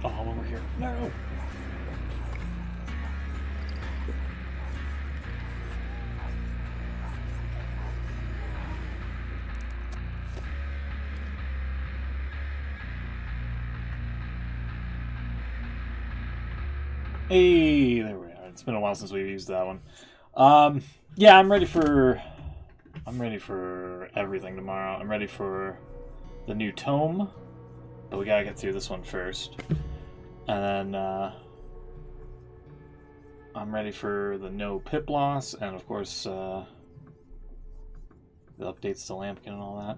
Oh, I'm over here. No! Hey, there we are. It's been a while since we've used that one. Yeah, I'm ready for everything tomorrow. I'm ready for the new Tome, but we gotta get through this one first. And then I'm ready for the no pip loss, and of course the updates to Lampkin and all that.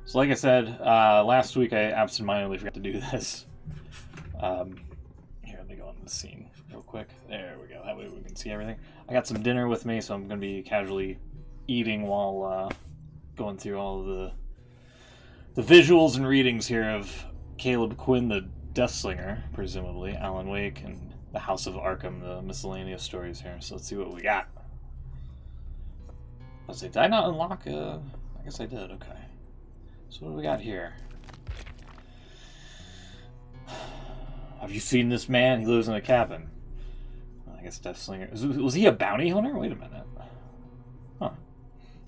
So like I said, last week I absentmindedly forgot to do this. Here, let me go into the scene real quick. There we go. That way we can see everything. I got some dinner with me, so I'm going to be casually eating while going through all of the visuals and readings here of Caleb Quinn, the Deathslinger, presumably, Alan Wake, and the House of Arkham, the miscellaneous stories here. So let's see what we got. Let's see, did I not unlock? I guess I did. Okay. So what do we got here? Have you seen this man? He lives in a cabin. I guess Deathslinger. Was he a bounty hunter? Wait a minute. Huh.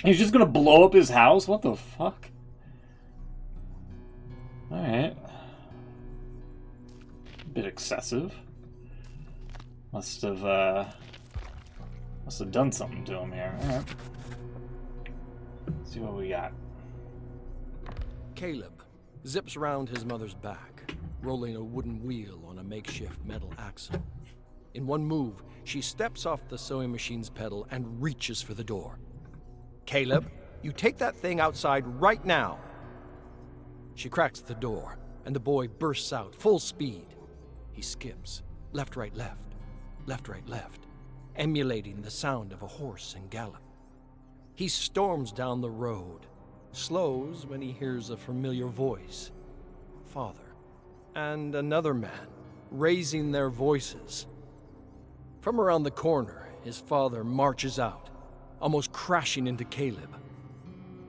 He's just gonna blow up his house? What the fuck? Alright. A bit excessive. Must have done something to him here. Alright. Let's see what we got. Caleb zips around his mother's back, rolling a wooden wheel on a makeshift metal axle. In one move, she steps off the sewing machine's pedal and reaches for the door. Caleb, you take that thing outside right now. She cracks the door, and the boy bursts out full speed. He skips, left, right, left, left, right, left, emulating the sound of a horse in gallop. He storms down the road, slows when he hears a familiar voice. Father and another man, raising their voices. From around the corner, his father marches out, almost crashing into Caleb.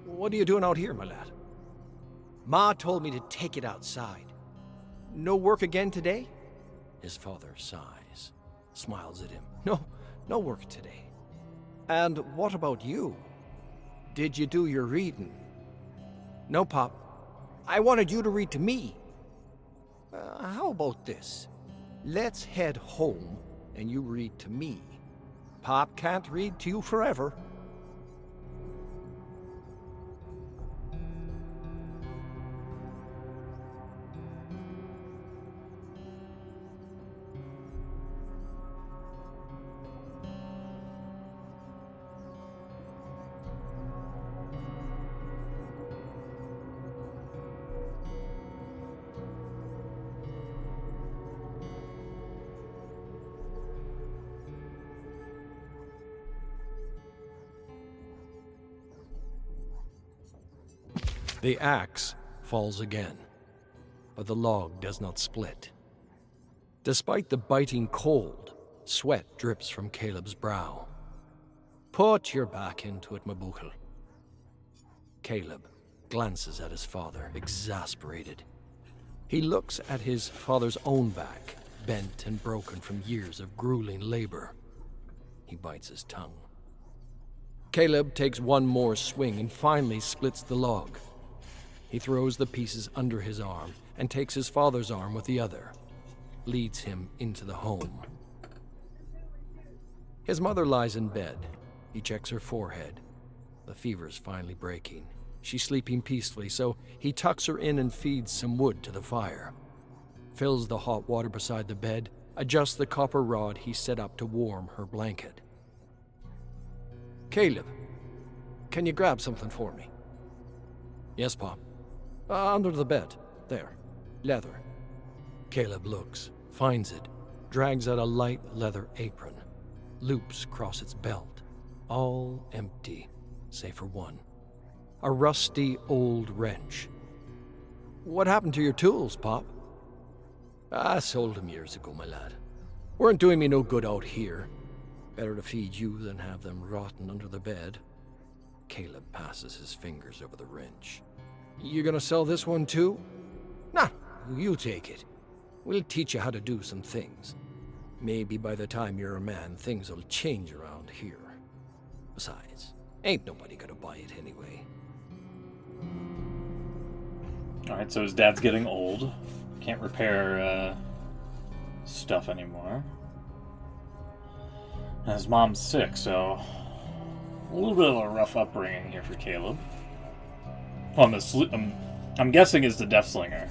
What are you doing out here, my lad? Ma told me to take it outside. No work again today? His father sighs, smiles at him. No work today. And what about you? Did you do your reading? No, Pop. I wanted you to read to me. How about this? Let's head home and you read to me. Pop can't read to you forever. The axe falls again, but the log does not split. Despite the biting cold, sweat drips from Caleb's brow. Put your back into it, Mabuchel. Caleb glances at his father, exasperated. He looks at his father's own back, bent and broken from years of grueling labor. He bites his tongue. Caleb takes one more swing and finally splits the log. He throws the pieces under his arm and takes his father's arm with the other, leads him into the home. His mother lies in bed. He checks her forehead. The fever's finally breaking. She's sleeping peacefully, so he tucks her in and feeds some wood to the fire. Fills the hot water beside the bed, adjusts the copper rod he set up to warm her blanket. Caleb, can you grab something for me? Yes, Pop. Under the bed. There. Leather. Caleb looks, finds it, drags out a light leather apron. Loops cross its belt. All empty, save for one. A rusty old wrench. What happened to your tools, Pop? I sold them years ago, my lad. Weren't doing me no good out here. Better to feed you than have them rotting under the bed. Caleb passes his fingers over the wrench. You gonna sell this one too? Nah, you take it. We'll teach you how to do some things. Maybe by the time you're a man, things will change around here. Besides, ain't nobody gonna buy it anyway. Alright, so his dad's getting old. Can't repair stuff anymore. And his mom's sick, so a little bit of a rough upbringing here for Caleb. Well, I'm guessing is the Death Slinger.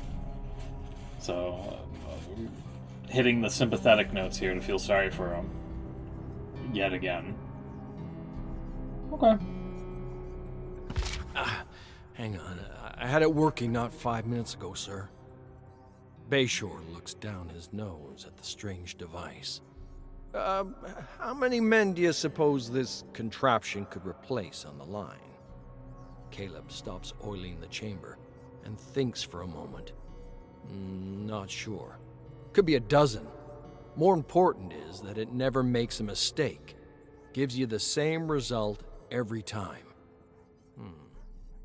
So, hitting the sympathetic notes here to feel sorry for him. Yet again. Okay. Hang on. I had it working not 5 minutes ago, sir. Bayshore looks down his nose at the strange device. How many men do you suppose this contraption could replace on the line? Caleb stops oiling the chamber and thinks for a moment. Not sure. Could be a dozen. More important is that it never makes a mistake. Gives you the same result every time.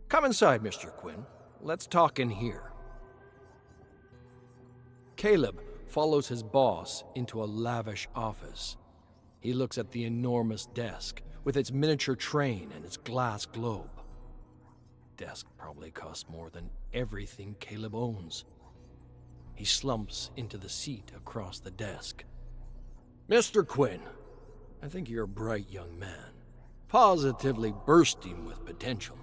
Come inside, Mr. Quinn. Let's talk in here. Caleb follows his boss into a lavish office. He looks at the enormous desk with its miniature train and its glass globe. Desk probably costs more than everything Caleb owns. He slumps into the seat across the desk. Mr. Quinn, I think you're a bright young man, positively bursting with potential.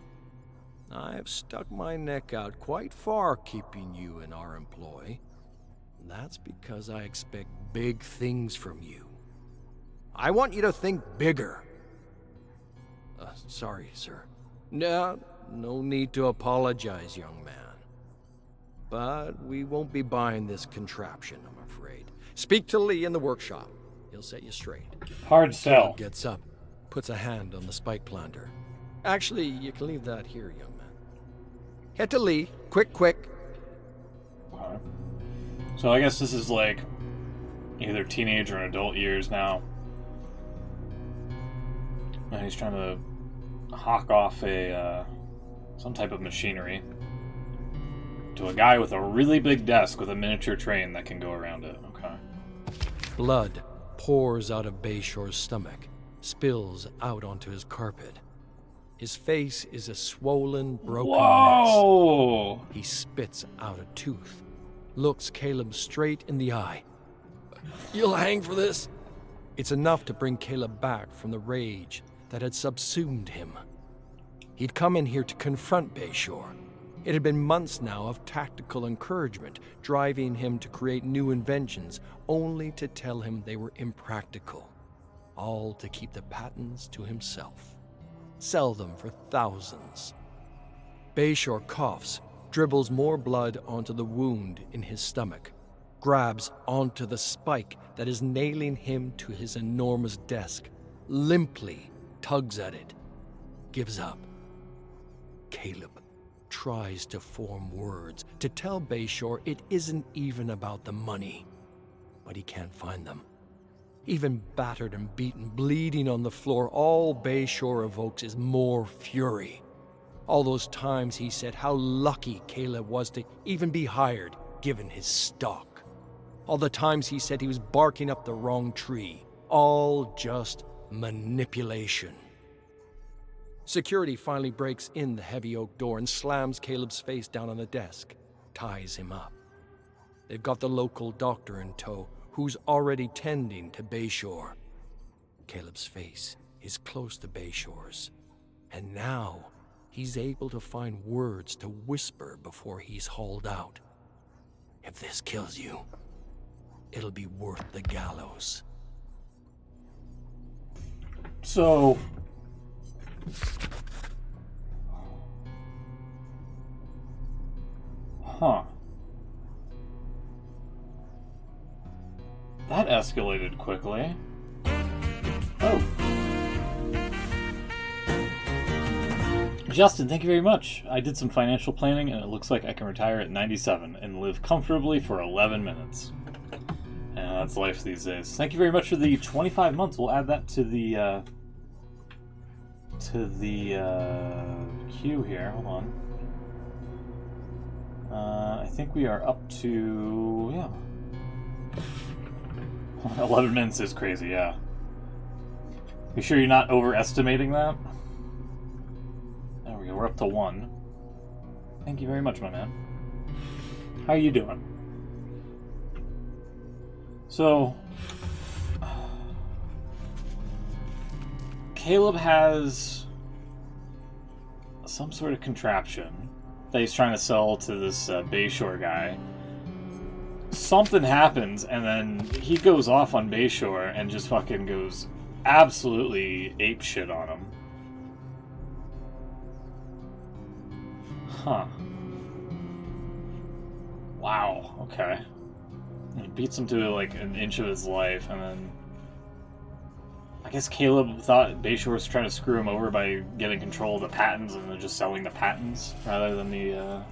I've stuck my neck out quite far keeping you in our employ. That's because I expect big things from you. I want you to think bigger. Sorry, sir. No need to apologize, young man. But we won't be buying this contraption, I'm afraid. Speak to Lee in the workshop. He'll set you straight. Hard sell. Caleb gets up, puts a hand on the spike planter. Actually, you can leave that here, young man. Head to Lee. Quick. Okay. So I guess this is like either teenage or adult years now. And he's trying to hawk off some type of machinery to a guy with a really big desk with a miniature train that can go around it. Okay. Blood pours out of Bayshore's stomach, spills out onto his carpet. His face is a swollen, broken Whoa! mess. He spits out a tooth, looks Caleb straight in the eye. You'll hang for this? It's enough to bring Caleb back from the rage that had subsumed him. He'd come in here to confront Bayshore. It had been months now of tactical encouragement, driving him to create new inventions, only to tell him they were impractical. All to keep the patents to himself. Sell them for thousands. Bayshore coughs, dribbles more blood onto the wound in his stomach, grabs onto the spike that is nailing him to his enormous desk, limply tugs at it, gives up. Caleb tries to form words to tell Bayshore it isn't even about the money, but he can't find them. Even battered and beaten, bleeding on the floor, all Bayshore evokes is more fury. All those times he said how lucky Caleb was to even be hired, given his stock. All the times he said he was barking up the wrong tree. All just manipulation. Security finally breaks in the heavy oak door and slams Caleb's face down on the desk, ties him up. They've got the local doctor in tow, who's already tending to Bayshore. Caleb's face is close to Bayshore's, and now he's able to find words to whisper before he's hauled out. If this kills you, it'll be worth the gallows. So... Huh. That escalated quickly. Oh. Justin, thank you very much. I did some financial planning, and it looks like I can retire at 97 and live comfortably for 11 minutes. And that's life these days. Thank you very much for the 25 months. We'll add that to the queue here. Hold on. I think we are up to, yeah, 11 minutes is crazy, yeah. You sure you're not overestimating that? There we go, we're up to 1. Thank you very much, my man. How are you doing? So, Caleb has some sort of contraption that he's trying to sell to this Bayshore guy. Something happens, and then he goes off on Bayshore and just fucking goes absolutely apeshit on him. Huh. Wow, okay. He beats him to like an inch of his life, and then I guess Caleb thought Bayshore was trying to screw him over by getting control of the patents and then just selling the patents rather than the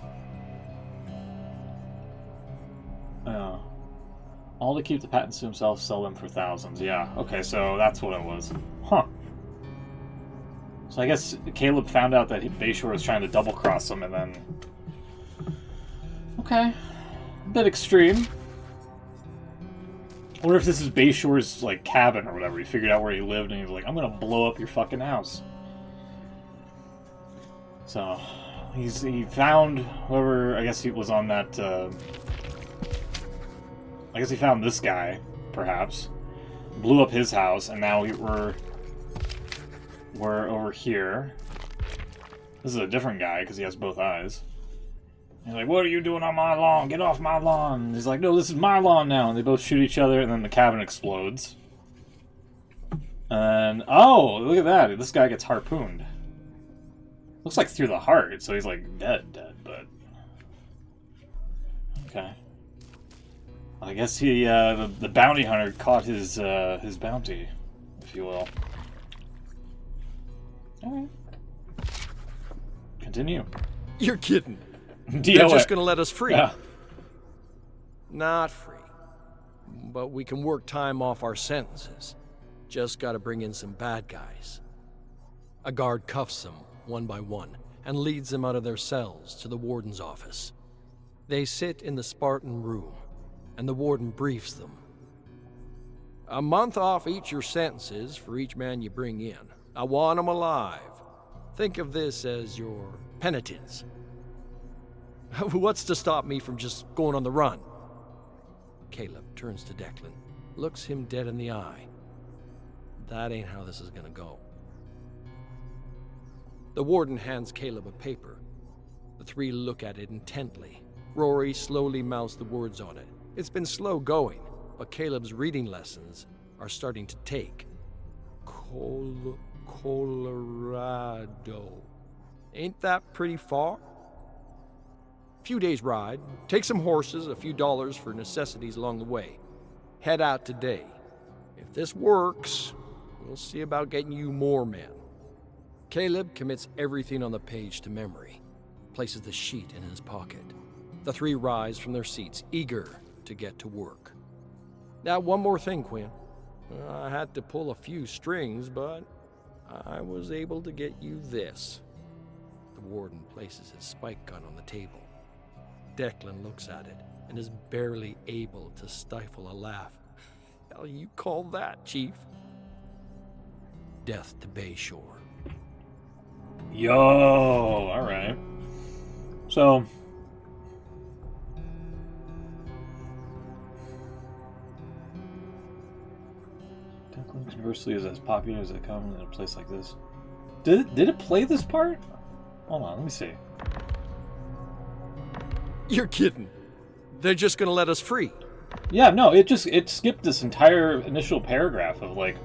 all to keep the patents to himself, sell them for thousands. Yeah, okay, so that's what it was. Huh. So I guess Caleb found out that Bayshore was trying to double-cross him, and then... Okay. A bit extreme. I wonder if this is Bayshore's, like, cabin or whatever. He figured out where he lived, and he was like, I'm gonna blow up your fucking house. So, he found whoever, I guess he was on that, I guess he found this guy, perhaps. Blew up his house, and now we're over here. This is a different guy, because he has both eyes. He's like, what are you doing on my lawn? Get off my lawn. And he's like, no, this is my lawn now. And they both shoot each other, and then the cabin explodes. And, oh, look at that. This guy gets harpooned. Looks like through the heart, so he's like dead, but... Okay. I guess he, the bounty hunter caught his bounty, if you will. Alright. Continue. You're kidding. They're They're just gonna let us free. Yeah. Not free. But we can work time off our sentences. Just gotta bring in some bad guys. A guard cuffs them, one by one, and leads them out of their cells to the warden's office. They sit in the Spartan room, and the warden briefs them. A month off each your sentences for each man you bring in. I want them alive. Think of this as your penitence. What's to stop me from just going on the run? Caleb turns to Declan, looks him dead in the eye. That ain't how this is gonna go. The warden hands Caleb a paper. The three look at it intently. Rory slowly mouths the words on it. It's been slow going, but Caleb's reading lessons are starting to take. Colorado. Ain't that pretty far? Few days ride, take some horses, a few dollars for necessities along the way. Head out today. If this works, we'll see about getting you more men. Caleb commits everything on the page to memory, places the sheet in his pocket. The three rise from their seats, eager to get to work. Now, one more thing, Quinn. I had to pull a few strings, but I was able to get you this. The warden places his spike gun on the table. Declan looks at it and is barely able to stifle a laugh. Hell you call that, Chief? Death to Bayshore. Yo, alright. So... Declan conversely is as popular as it comes in a place like this. Did it play this part? Hold on, let me see. You're kidding. They're just gonna let us free. Yeah, no, it skipped this entire initial paragraph of like,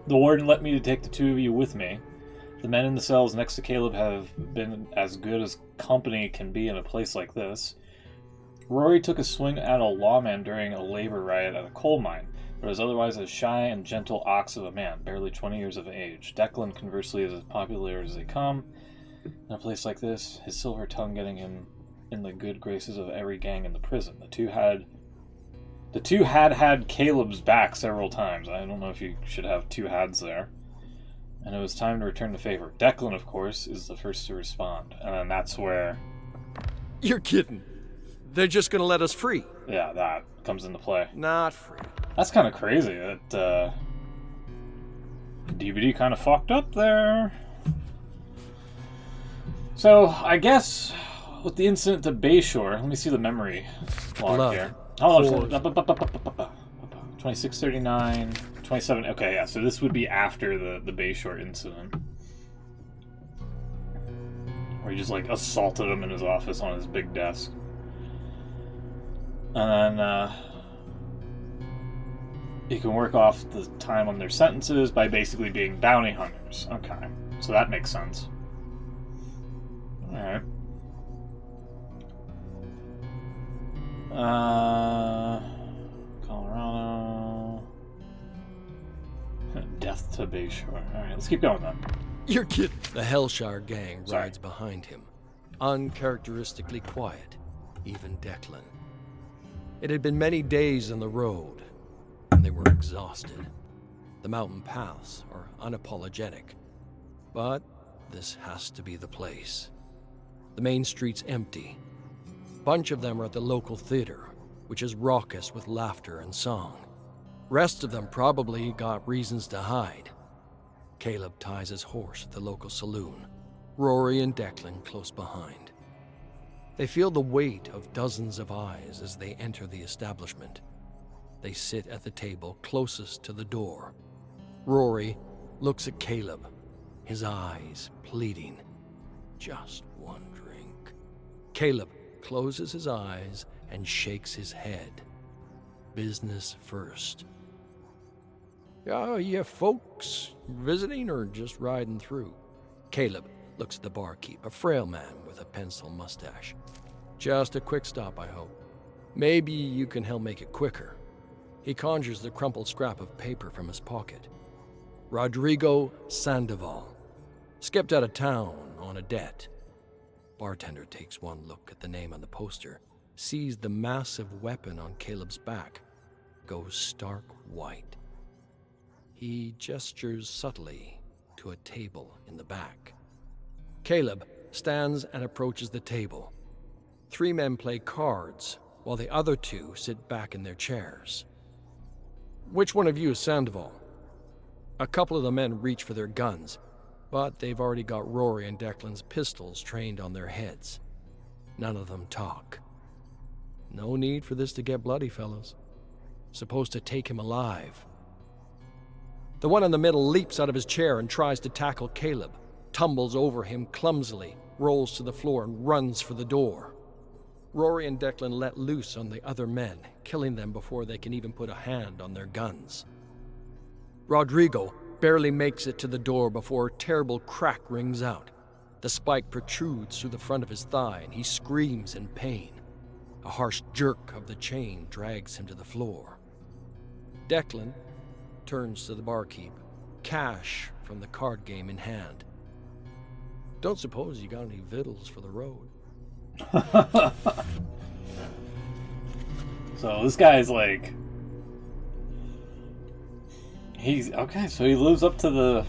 the warden let me to take the two of you with me. The men in the cells next to Caleb have been as good as company can be in a place like this. Rory took a swing at a lawman during a labor riot at a coal mine, but was otherwise a shy and gentle ox of a man, barely 20 years of age. Declan, conversely, is as popular as they come in a place like this, his silver tongue getting him in the good graces of every gang in the prison. The two had Caleb's back several times. I don't know if you should have two hads there. And it was time to return the favor. Declan, of course, is the first to respond. And then that's where... You're kidding. They're just gonna let us free. Yeah, that comes into play. Not free. That's kind of crazy that DBD kind of fucked up there. So, I guess with the incident to Bayshore, let me see the memory log here. How long? 2639, 27. Okay, yeah, so this would be after the Bayshore incident. Where he just, like, assaulted him in his office on his big desk. And then, you can work off the time on their sentences by basically being bounty hunters. Okay, so that makes sense. Alright. Colorado. Death to Bayshore. Alright, let's keep going then. You're kidding. The Hellshire gang rides behind him, uncharacteristically quiet, even Declan. It had been many days on the road, and they were exhausted. The mountain paths are unapologetic, but this has to be the place. The main street's empty. Bunch of them are at the local theater, which is raucous with laughter and song. Rest of them probably got reasons to hide. Caleb ties his horse at the local saloon, Rory and Declan close behind. They feel the weight of dozens of eyes as they enter the establishment. They sit at the table closest to the door. Rory looks at Caleb, his eyes pleading. Just one drink. Caleb closes his eyes and shakes his head. Business first. You folks visiting or just riding through? Caleb looks at the barkeep, a frail man with a pencil mustache. Just a quick stop, I hope. Maybe you can help make it quicker. He conjures the crumpled scrap of paper from his pocket. Rodrigo Sandoval. Skipped out of town on a debt. Bartender takes one look at the name on the poster, sees the massive weapon on Caleb's back, goes stark white. He gestures subtly to a table in the back. Caleb stands and approaches the table. 3 men play cards, while the other 2 sit back in their chairs. Which one of you is Sandoval? A couple of the men reach for their guns, but they've already got Rory and Declan's pistols trained on their heads. None of them talk. No need for this to get bloody, fellows. Supposed to take him alive. The one in the middle leaps out of his chair and tries to tackle Caleb, tumbles over him clumsily, rolls to the floor and runs for the door. Rory and Declan let loose on the other men, killing them before they can even put a hand on their guns. Rodrigo barely makes it to the door before a terrible crack rings out. The spike protrudes through the front of his thigh and he screams in pain. A harsh jerk of the chain drags him to the floor. Declan turns to the barkeep, cash from the card game in hand. Don't suppose you got any victuals for the road? So this guy's like... He's... Okay, so he lives up to the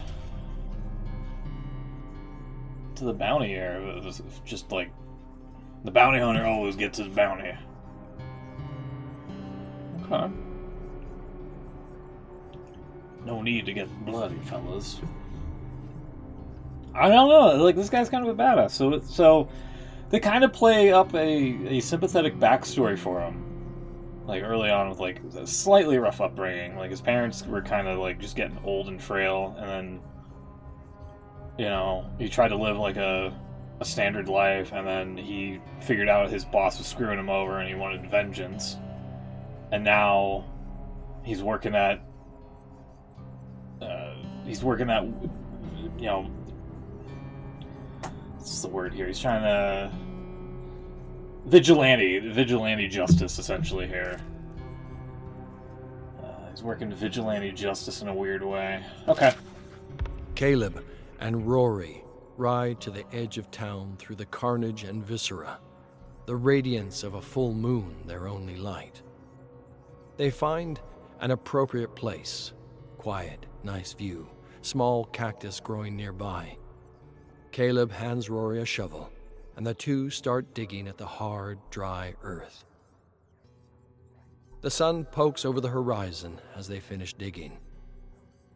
bounty here. It's just like... The bounty hunter always gets his bounty. Okay. No need to get bloody, fellas. I don't know. Like, this guy's kind of a badass. So they kind of play up a sympathetic backstory for him. Like, early on with, like, a slightly rough upbringing. Like, his parents were kind of, like, just getting old and frail. And then, you know, he tried to live, like, a standard life. And then he figured out his boss was screwing him over and he wanted vengeance. And now he's working at... you know... What's the word here? He's trying to... Vigilante justice, essentially, here. He's working vigilante justice in a weird way. Okay. Caleb and Rory ride to the edge of town through the carnage and viscera, the radiance of a full moon their only light. They find an appropriate place. Quiet, nice view, small cactus growing nearby. Caleb hands Rory a shovel. and the two start digging at the hard, dry earth. The sun pokes over the horizon as they finish digging.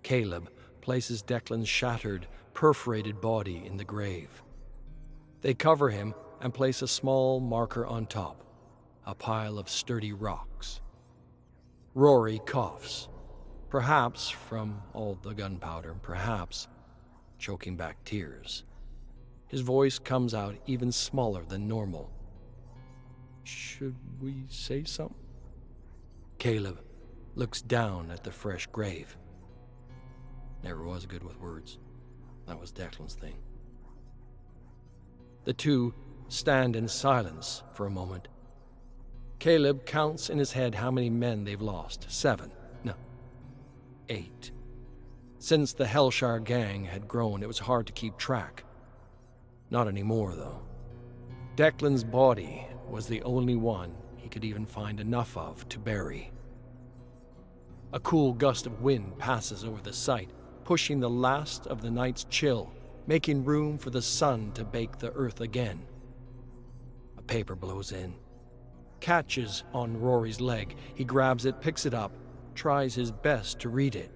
Caleb places Declan's shattered, perforated body in the grave. They cover him and place a small marker on top, a pile of sturdy rocks. Rory coughs, perhaps from all the gunpowder, perhaps choking back tears. His voice comes out even smaller than normal. Should we say something? Caleb looks down at the fresh grave. Never was good with words. That was Declan's thing. The two stand in silence for a moment. Caleb counts in his head how many men they've lost. 7. No. 8. Since the Hellshire gang had grown, it was hard to keep track. Not anymore, though. Declan's body was the only one he could even find enough of to bury. A cool gust of wind passes over the site, pushing the last of the night's chill, making room for the sun to bake the earth again. A paper blows in, catches on Rory's leg. He grabs it, picks it up, tries his best to read it.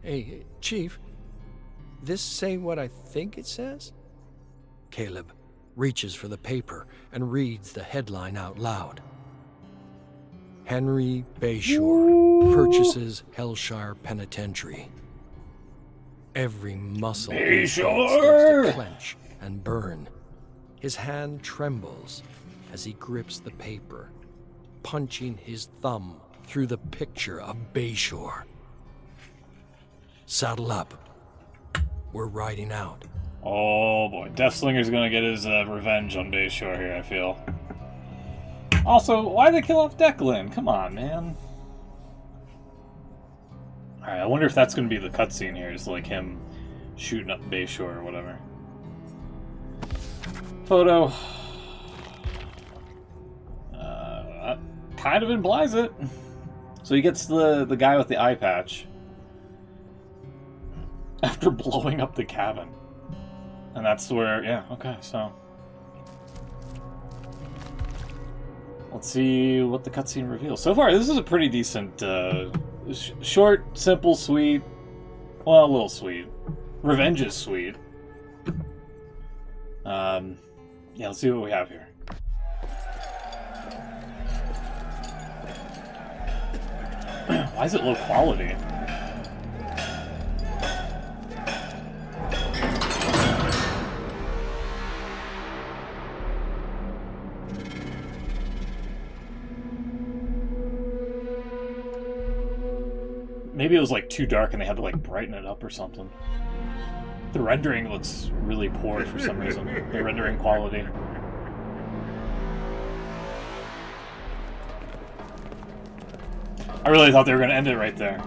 Hey, Chief, this say what I think it says? Caleb reaches for the paper and reads the headline out loud. Henry Bayshore purchases Hellshire Penitentiary. Every muscle in his head starts to clench and burn. His hand trembles as he grips the paper, punching his thumb through the picture of Bayshore. Saddle up. We're riding out. Oh boy, Deathslinger's gonna get his revenge on Bayshore here, I feel. Also, why'd they kill off Declan? Come on, man. Alright, I wonder if that's gonna be the cutscene here, just like him shooting up Bayshore or whatever. Photo. That kind of implies it. So he gets the guy with the eye patch after blowing up the cabin. And that's where, yeah, okay, so. Let's see what the cutscene reveals. So far, this is a pretty decent, short, simple, sweet. Well, a little sweet. Revenge is sweet. Yeah, let's see what we have here. Why is it low quality? Maybe it was like too dark and they had to like brighten it up or something. The rendering looks really poor for some reason. The rendering quality. I really thought they were going to end it right there.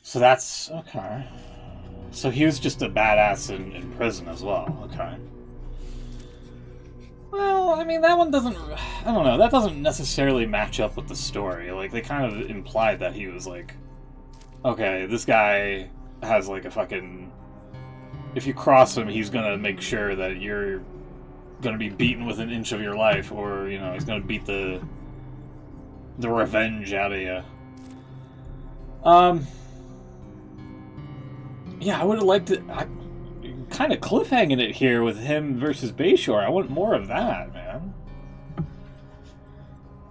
So that's okay. So he was just a badass in prison as well. Okay. Well, I mean, that one doesn't... I don't know. That doesn't necessarily match up with the story. Like, they kind of implied that he was like... Okay, this guy has like a fucking... If you cross him, he's gonna make sure that you're gonna be beaten with an inch of your life, or, you know, he's gonna beat the revenge out of you. Yeah, I would have liked it. Kind of cliffhanging it here with him versus Bayshore. I want more of that, man.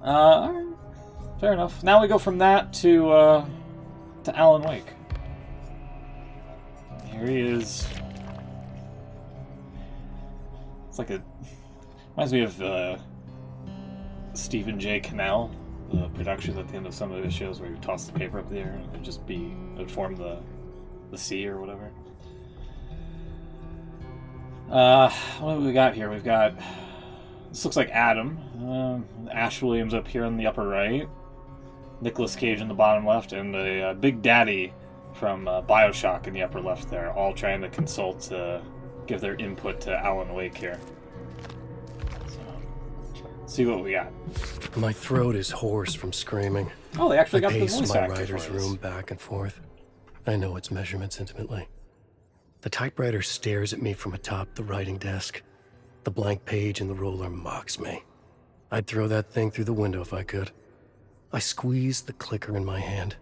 Alright. Fair enough. Now we go from that to Alan Wake. Here he is. It's like a... Reminds me of Stephen J. Cannell the productions at the end of some of the shows where you toss the paper up in the air and it would form the sea or whatever. What do we got here? We've got, this looks like Adam, Ash Williams up here on the upper right, Nicolas Cage in the bottom left, and a Big Daddy from Bioshock in the upper left there, all trying to consult to give their input to Alan Wake here. So, see what we got. My throat is hoarse from screaming. Oh, they actually got I the pace voice my actor writer's for this. room back and forth. I know its measurements intimately. The typewriter stares at me from atop the writing desk. The blank page in the roller mocks me. I'd throw that thing through the window if I could. I squeeze the clicker in my hand.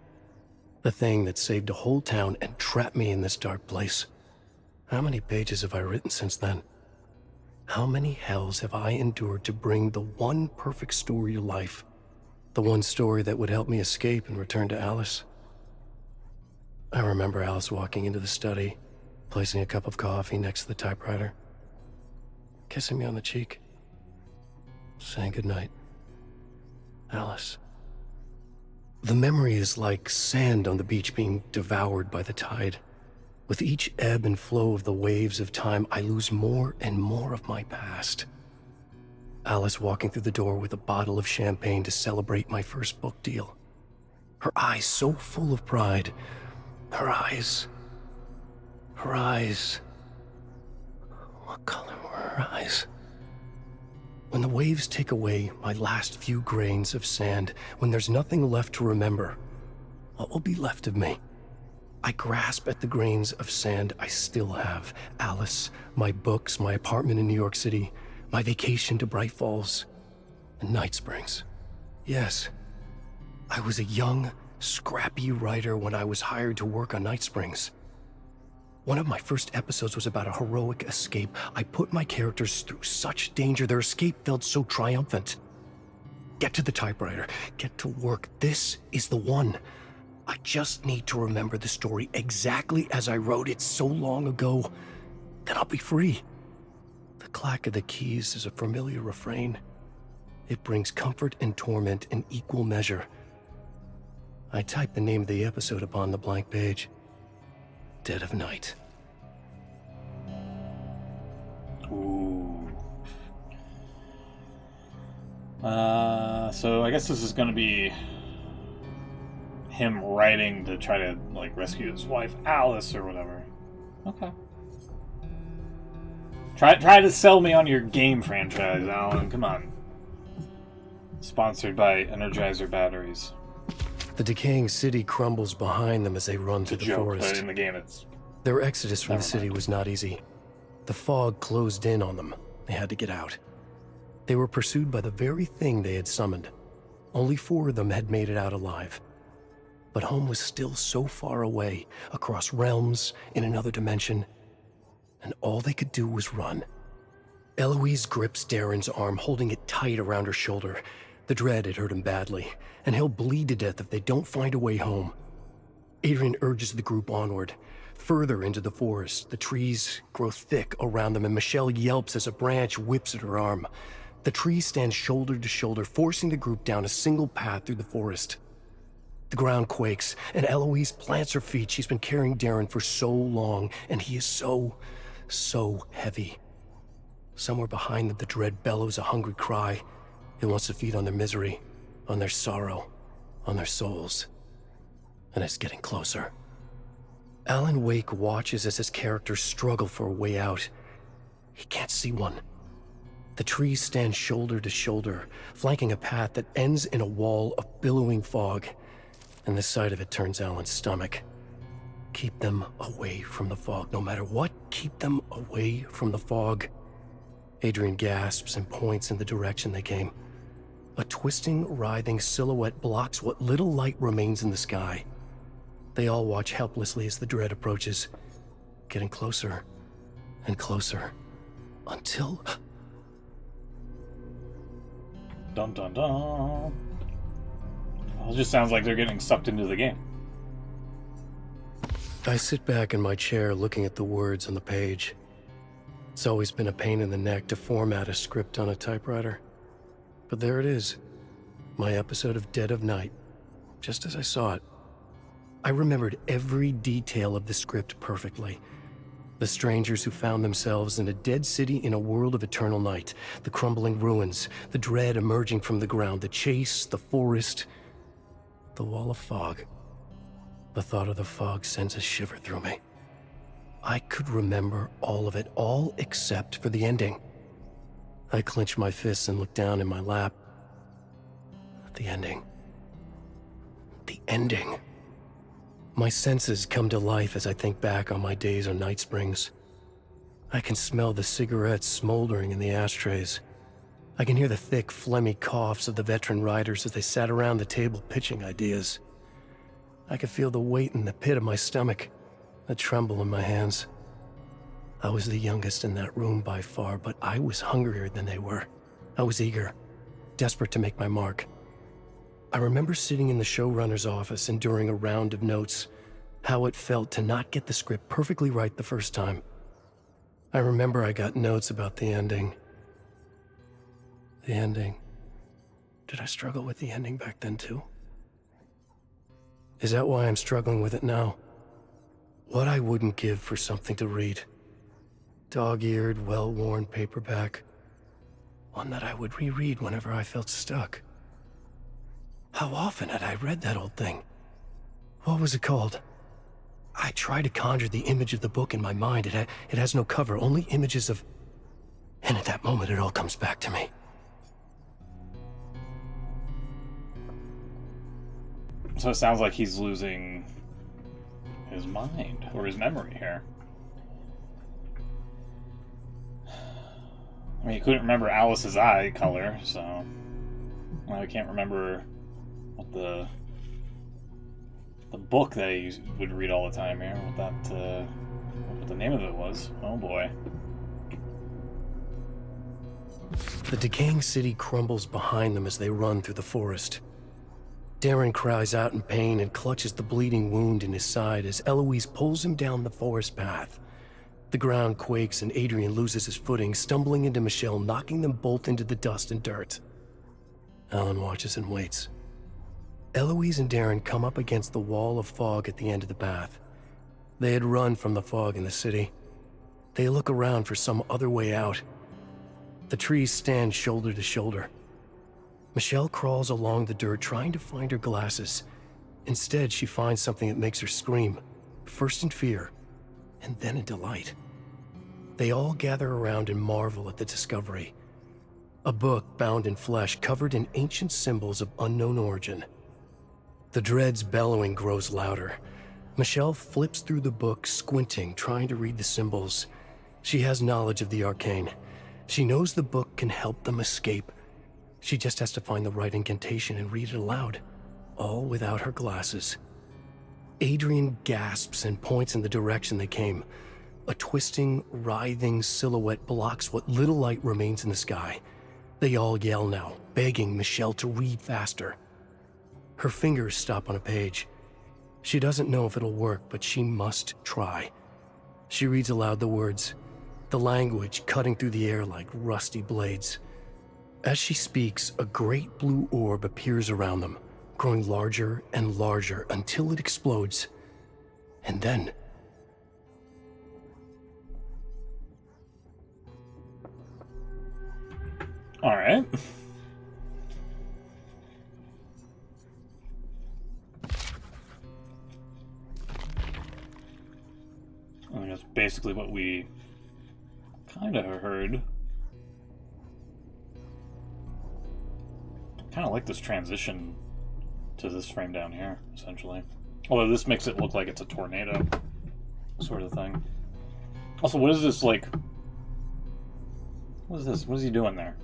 The thing that saved a whole town and trapped me in this dark place. How many pages have I written since then? How many hells have I endured to bring the one perfect story to life? The one story that would help me escape and return to Alice. I remember Alice walking into the study, placing a cup of coffee next to the typewriter, kissing me on the cheek, saying goodnight. Alice. The memory is like sand on the beach being devoured by the tide. With each ebb and flow of the waves of time, I lose more and more of my past. Alice walking through the door with a bottle of champagne to celebrate my first book deal. Her eyes so full of pride. Her eyes. What color were her eyes? When the waves take away my last few grains of sand, when there's nothing left to remember, what will be left of me? I grasp at the grains of sand I still have. Alice, my books, my apartment in New York City, my vacation to Bright Falls, and Night Springs. Yes, I was a young, scrappy writer when I was hired to work on Night Springs. One of my first episodes was about a heroic escape. I put my characters through such danger, their escape felt so triumphant. Get to the typewriter, get to work. This is the one. I just need to remember the story exactly as I wrote it so long ago. Then I'll be free. The clack of the keys is a familiar refrain. It brings comfort and torment in equal measure. I type the name of the episode upon the blank page. Dead of Night. Ooh. So I guess this is going to be him writing to try to, like, rescue his wife, Alice, or whatever. Okay. Try to sell me on your game franchise, Alan. Come on. Sponsored by Energizer batteries. The decaying city crumbles behind them as they run It's a through the joke, forest. but in the game it's... Their exodus from Never the city mind. was not easy. The fog closed in on them. They had to get out. They were pursued by the very thing they had summoned. Only 4 of them had made it out alive. But home was still so far away, across realms, in another dimension, and all they could do was run. Eloise grips Darren's arm, holding it tight around her shoulder. The dread had hurt him badly, and he'll bleed to death if they don't find a way home. Adrian urges the group onward, further into the forest. The trees grow thick around them, and Michelle yelps as a branch whips at her arm. The trees stand shoulder to shoulder, forcing the group down a single path through the forest. The ground quakes, and Eloise plants her feet. She's been carrying Darren for so long, and he is so heavy. Somewhere behind them, the dread bellows a hungry cry. It wants to feed on their misery, on their sorrow, on their souls. And it's getting closer. Alan Wake watches as his characters struggle for a way out. He can't see one. The trees stand shoulder to shoulder, flanking a path that ends in a wall of billowing fog. And the sight of it turns Alan's stomach. Keep them away from the fog. No matter what, keep them away from the fog. Adrian gasps and points in the direction they came. A twisting, writhing silhouette blocks what little light remains in the sky. They all watch helplessly as the dread approaches, getting closer and closer, until... Dun dun dun. Well, it just sounds like they're getting sucked into the game. I sit back in my chair looking at the words on the page. It's always been a pain in the neck to format a script on a typewriter. But there it is. my episode of Dead of Night, just as I saw it. I remembered every detail of the script perfectly. The strangers who found themselves in a dead city in a world of eternal night, the crumbling ruins, the dread emerging from the ground, the chase, the forest, the wall of fog. The thought of the fog sends a shiver through me. I could remember all of it, all except for the ending. I clenched my fists and looked down in my lap. The ending. The ending. My senses come to life as I think back on my days on Night Springs. I can smell the cigarettes smoldering in the ashtrays. I can hear the thick, phlegmy coughs of the veteran riders as they sat around the table pitching ideas. I could feel the weight in the pit of my stomach, the tremble in my hands. I was the youngest in that room by far, but I was hungrier than they were. I was eager, desperate to make my mark. I remember sitting in the showrunner's office enduring a round of notes, how it felt to not get the script perfectly right the first time. I remember I got notes about the ending. The ending. Did I struggle with the ending back then too? Is that why I'm struggling with it now? What I wouldn't give for something to read. Dog-eared, well-worn paperback. One that I would reread whenever I felt stuck. How often had I read that old thing? What was it called? I try to conjure the image of the book in my mind. It has no cover, only images of... And at that moment, it all comes back to me. So it sounds like he's losing his mind, or his memory here. I mean, he couldn't remember Alice's eye color, so... Now he can't remember what the book that he would read all the time here, what the name of it was. Oh boy. The decaying city crumbles behind them as they run through the forest. Darren cries out in pain and clutches the bleeding wound in his side as Eloise pulls him down the forest path. The ground quakes and Adrian loses his footing, stumbling into Michelle, knocking them both into the dust and dirt. Alan watches and waits. Eloise and Darren come up against the wall of fog at the end of the path. They had run from the fog in the city. They look around for some other way out. The trees stand shoulder to shoulder. Michelle crawls along the dirt trying to find her glasses. Instead, she finds something that makes her scream, first in fear, and then in delight. They all gather around and marvel at the discovery. A book bound in flesh covered in ancient symbols of unknown origin. The dread's bellowing grows louder. Michelle flips through the book, squinting, trying to read the symbols. She has knowledge of the arcane. She knows the book can help them escape. She just has to find the right incantation and read it aloud, all without her glasses. Adrian gasps and points in the direction they came. A twisting, writhing silhouette blocks what little light remains in the sky. They all yell now, begging Michelle to read faster. Her fingers stop on a page. She doesn't know if it'll work, but she must try. She reads aloud the words, the language cutting through the air like rusty blades. As she speaks, a great blue orb appears around them, growing larger and larger until it explodes. And then... All right. I mean, that's basically what we kind of heard. Kind of like this transition to this frame down here, essentially. Although this makes it look like it's a tornado sort of thing. Also, what is this, like... What is this? What is he doing there?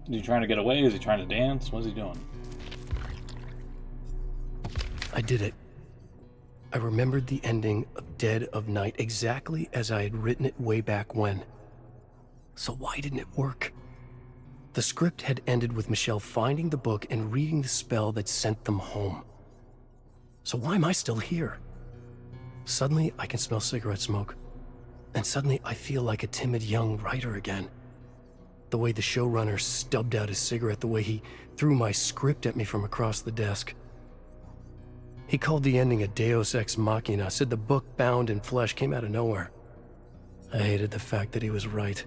Is he trying to get away? Is he trying to dance? What is he doing? I did it. I remembered the ending of Dead of Night exactly as I had written it way back when. So why didn't it work? The script had ended with Michelle finding the book and reading the spell that sent them home. So why am I still here? Suddenly, I can smell cigarette smoke. And suddenly, I feel like a timid young writer again. The way the showrunner stubbed out his cigarette, the way he threw my script at me from across the desk. He called the ending a deus ex machina, said the book bound in flesh came out of nowhere. I hated the fact that he was right.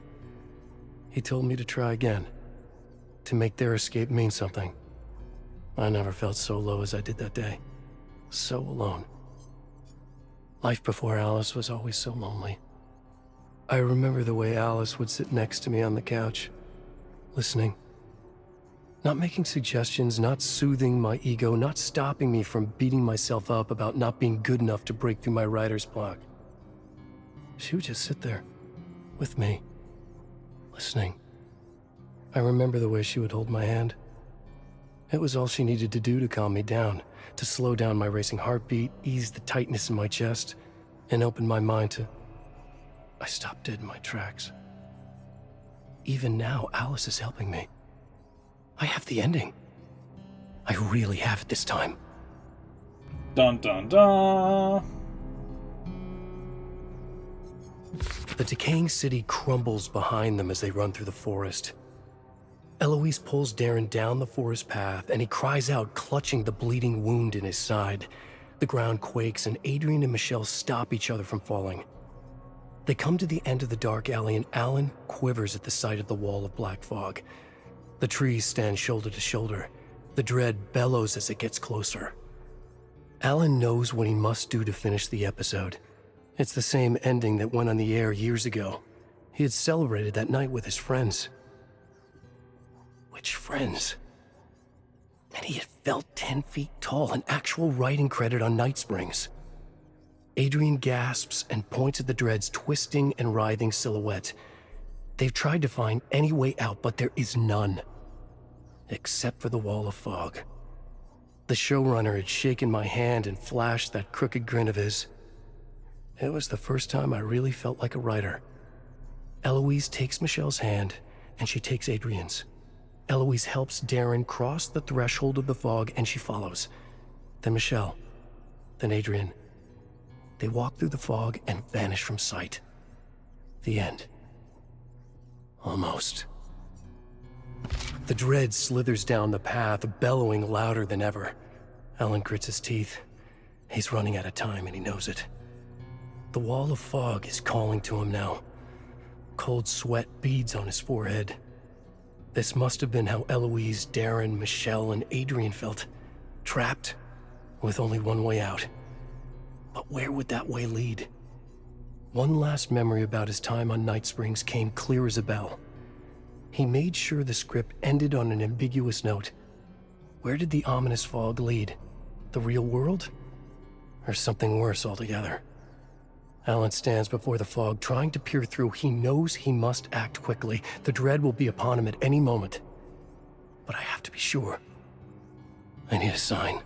He told me to try again, to make their escape mean something. I never felt so low as I did that day. So alone. Life before Alice was always so lonely. I remember the way Alice would sit next to me on the couch, listening. Not making suggestions, not soothing my ego, not stopping me from beating myself up about not being good enough to break through my writer's block. She would just sit there, with me, listening. I remember the way she would hold my hand. It was all she needed to do to calm me down, to slow down my racing heartbeat, ease the tightness in my chest, and open my mind to... I stopped dead in my tracks. Even now, Alice is helping me. I have the ending. I really have it this time. Dun dun dun! The decaying city crumbles behind them as they run through the forest. Eloise pulls Darren down the forest path, and he cries out, clutching the bleeding wound in his side. The ground quakes, and Adrian and Michelle stop each other from falling. They come to the end of the dark alley, and Alan quivers at the sight of the wall of black fog. The trees stand shoulder to shoulder. The dread bellows as it gets closer. Alan knows what he must do to finish the episode. It's the same ending that went on the air years ago. He had celebrated that night with his friends. Which friends? And he had felt 10 feet tall, an actual writing credit on Night Springs. Adrian gasps and points at the dread's twisting and writhing silhouette. They've tried to find any way out, but there is none. Except for the wall of fog. The showrunner had shaken my hand and flashed that crooked grin of his. It was the first time I really felt like a writer. Eloise takes Michelle's hand, and she takes Adrian's. Eloise helps Darren cross the threshold of the fog, and she follows. Then Michelle. Then Adrian. They walk through the fog and vanish from sight. The end. Almost. The dread slithers down the path, bellowing louder than ever. Alan grits his teeth. He's running out of time, and he knows it. The wall of fog is calling to him now. Cold sweat beads on his forehead. This must have been how Eloise, Darren, Michelle, and Adrian felt. Trapped, with only one way out. But where would that way lead? One last memory about his time on Night Springs came clear as a bell. He made sure the script ended on an ambiguous note. Where did the ominous fog lead? The real world? Or something worse altogether? Alan stands before the fog, trying to peer through. He knows he must act quickly. The dread will be upon him at any moment. But I have to be sure. I need a sign.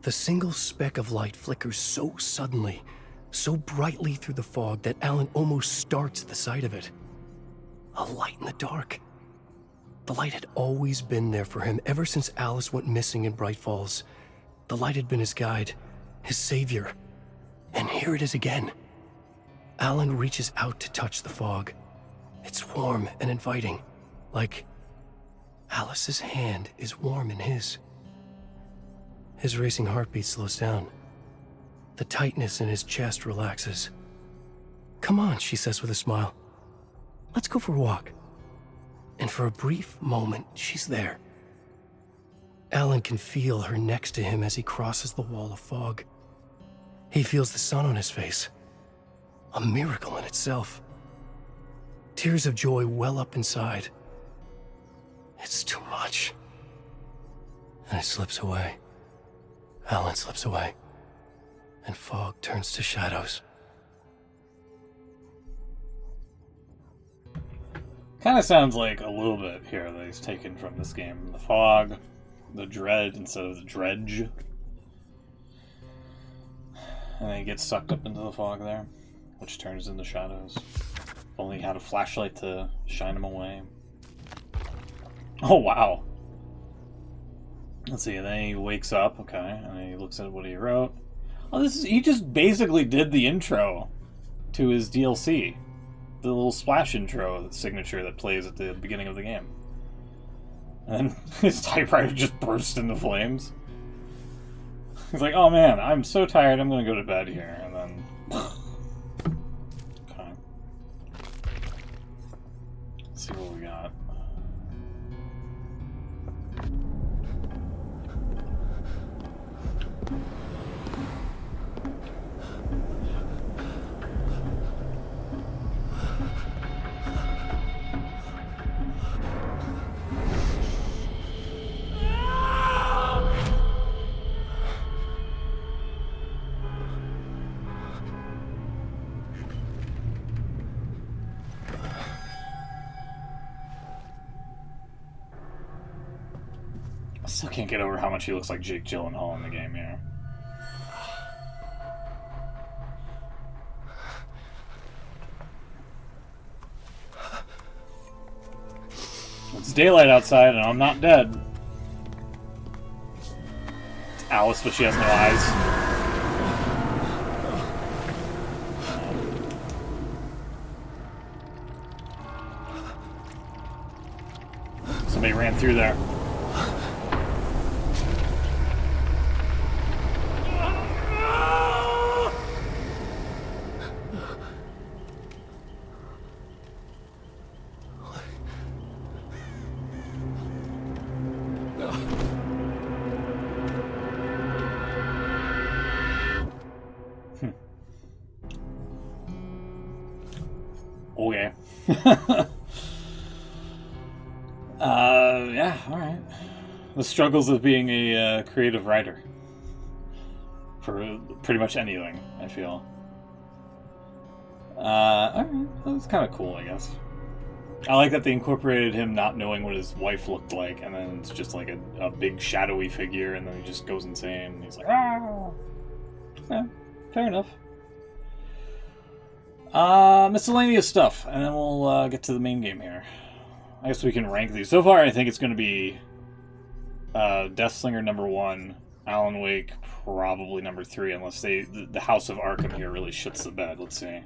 The single speck of light flickers so suddenly, so brightly through the fog that Alan almost starts at the sight of it. A light in the dark. The light had always been there for him ever since Alice went missing in Bright Falls. The light had been his guide, his savior. And here it is again. Alan reaches out to touch the fog. It's warm and inviting, like Alice's hand is warm in his. His racing heartbeat slows down. The tightness in his chest relaxes. "Come on," she says with a smile. "Let's go for a walk." And for a brief moment, she's there. Alan can feel her next to him as he crosses the wall of fog. He feels the sun on his face. A miracle in itself. Tears of joy well up inside. It's too much. And it slips away. Alan slips away. And fog turns to shadows. Kind of sounds like a little bit here that he's taken from this game. The fog, the dread instead of the dredge. And then he gets sucked up into the fog there, which turns into shadows. If only he had a flashlight to shine him away. Oh, wow. Let's see, and then he wakes up, okay, and he looks at what he wrote. Oh, he just basically did the intro to his DLC. the little splash intro signature that plays at the beginning of the game. And then his typewriter just burst into flames. He's like, oh man, I'm so tired, I'm gonna go to bed here. And then... Okay. Let's see what we got. I still can't get over how much he looks like Jake Gyllenhaal in the game here. It's daylight outside and I'm not dead. It's Alice, but she has no eyes. Somebody ran through there. Okay. Yeah, alright. The struggles of being a creative writer. For pretty much anything, I feel. Alright. That was kind of cool, I guess. I like that they incorporated him not knowing what his wife looked like, and then it's just like a big shadowy figure, and then he just goes insane, and he's like, ah! Yeah, fair enough. Miscellaneous stuff, and then we'll get to the main game here. I guess we can rank these. So far, I think it's going to be Deathslinger number 1, Alan Wake probably number 3, unless the House of Arkham here really shits the bed. Let's see.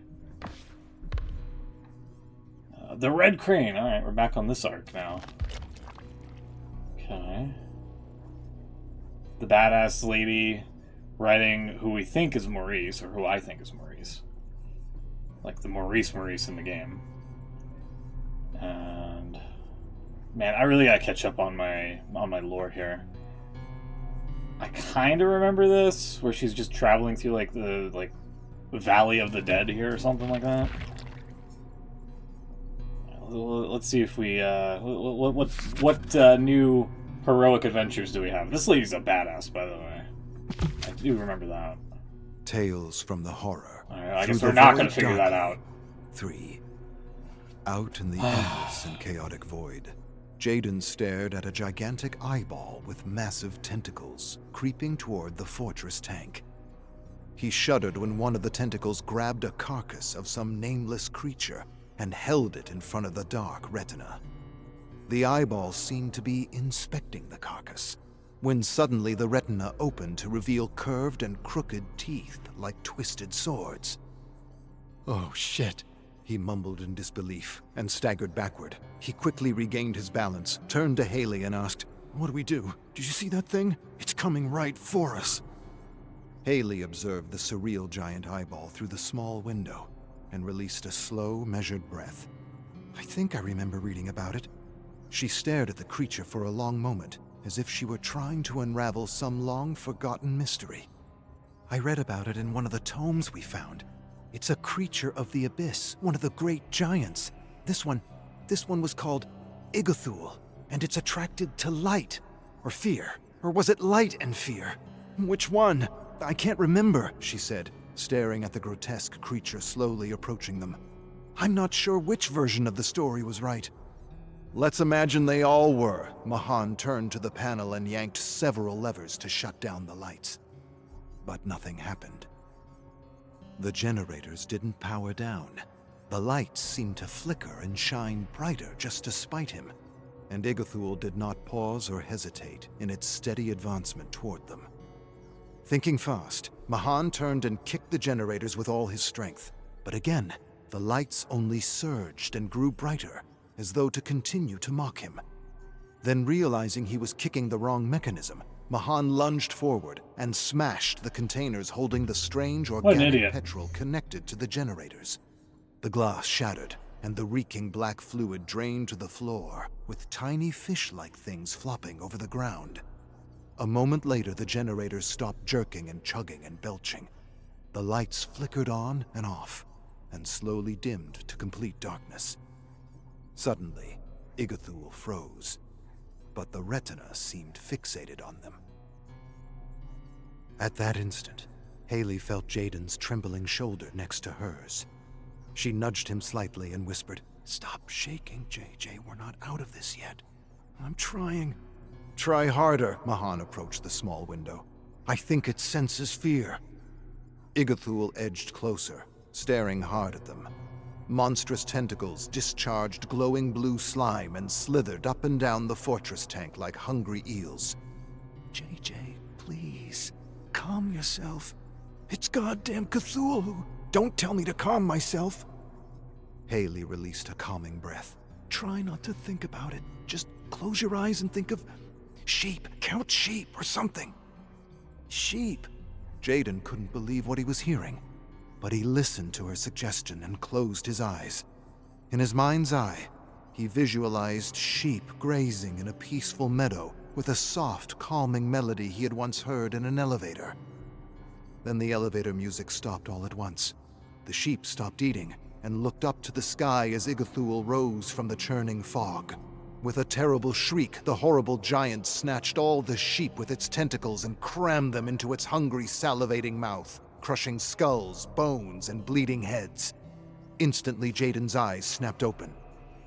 The Red Crane. All right, we're back on this arc now. Okay. The badass lady writing who we think is Maurice, or who I think is Maurice. Like the Maurice in the game. And man, I really gotta catch up on my lore here. I kind of remember this, where she's just traveling through like the Valley of the Dead here or something like that. Let's see if we what new heroic adventures do we have? This lady's a badass, by the way. I do remember that. Tales from the horror. I guess we're not going to figure that out. 3. Out in the endless and chaotic void, Jaden stared at a gigantic eyeball with massive tentacles creeping toward the fortress tank. He shuddered when one of the tentacles grabbed a carcass of some nameless creature and held it in front of the dark retina. The eyeball seemed to be inspecting the carcass, when suddenly the retina opened to reveal curved and crooked teeth like twisted swords. "Oh, shit," he mumbled in disbelief and staggered backward. He quickly regained his balance, turned to Haley and asked, "What do we do? Did you see that thing? It's coming right for us." Haley observed the surreal giant eyeball through the small window and released a slow, measured breath. "I think I remember reading about it." She stared at the creature for a long moment, as if she were trying to unravel some long-forgotten mystery. "I read about it in one of the tomes we found. It's a creature of the abyss, one of the great giants. This one was called Igathul, and it's attracted to light, or fear. Or was it light and fear? Which one? I can't remember," she said, staring at the grotesque creature slowly approaching them. "I'm not sure which version of the story was right." "Let's imagine they all were." Mahan turned to the panel and yanked several levers to shut down the lights. But nothing happened. The generators didn't power down. The lights seemed to flicker and shine brighter just to spite him, and Igathul did not pause or hesitate in its steady advancement toward them. Thinking fast, Mahan turned and kicked the generators with all his strength. But again, the lights only surged and grew brighter, as though to continue to mock him. Then, realizing he was kicking the wrong mechanism, Mahan lunged forward and smashed the containers holding the strange organic petrol connected to the generators. The glass shattered, and the reeking black fluid drained to the floor, with tiny fish-like things flopping over the ground. A moment later, the generators stopped jerking and chugging and belching. The lights flickered on and off, and slowly dimmed to complete darkness. Suddenly, Igathul froze, but the retina seemed fixated on them. At that instant, Haley felt Jaden's trembling shoulder next to hers. She nudged him slightly and whispered, "Stop shaking, JJ. We're not out of this yet. I'm trying." "Try harder." Mahan approached the small window. "I think it senses fear." Igathul edged closer, staring hard at them. Monstrous tentacles discharged glowing blue slime and slithered up and down the fortress tank like hungry eels. "JJ, please, calm yourself. It's goddamn Cthulhu. Don't tell me to calm myself." Haley released a calming breath. "Try not to think about it. Just close your eyes and think of sheep. Count sheep or something." Sheep? Jaden couldn't believe what he was hearing, but he listened to her suggestion and closed his eyes. In his mind's eye, he visualized sheep grazing in a peaceful meadow with a soft, calming melody he had once heard in an elevator. Then the elevator music stopped all at once. The sheep stopped eating and looked up to the sky as Igathul rose from the churning fog. With a terrible shriek, the horrible giant snatched all the sheep with its tentacles and crammed them into its hungry, salivating mouth, crushing skulls, bones, and bleeding heads. Instantly, Jaden's eyes snapped open.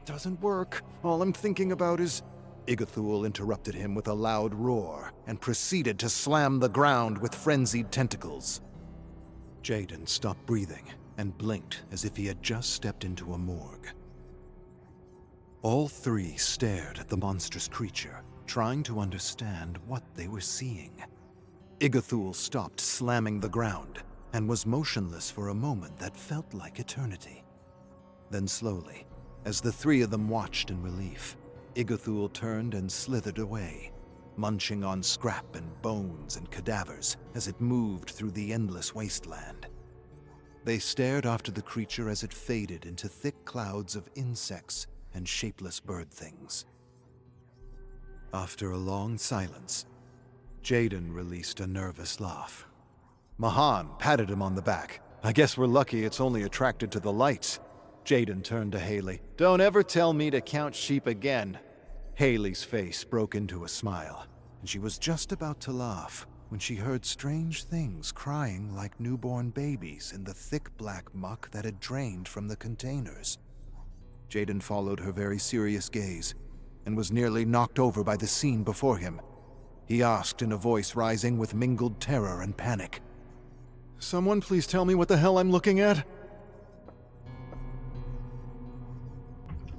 "Doesn't work. All I'm thinking about is..." Igathul interrupted him with a loud roar and proceeded to slam the ground with frenzied tentacles. Jaden stopped breathing and blinked as if he had just stepped into a morgue. All three stared at the monstrous creature, trying to understand what they were seeing. Igathul stopped slamming the ground and was motionless for a moment that felt like eternity. Then slowly, as the three of them watched in relief, Igathul turned and slithered away, munching on scrap and bones and cadavers as it moved through the endless wasteland. They stared after the creature as it faded into thick clouds of insects and shapeless bird things. After a long silence, Jaden released a nervous laugh. Mahan patted him on the back. "I guess we're lucky it's only attracted to the lights." Jaden turned to Haley. "Don't ever tell me to count sheep again." Haley's face broke into a smile, and she was just about to laugh when she heard strange things crying like newborn babies in the thick black muck that had drained from the containers. Jaden followed her very serious gaze and was nearly knocked over by the scene before him. He asked in a voice rising with mingled terror and panic, "Someone please tell me what the hell I'm looking at?"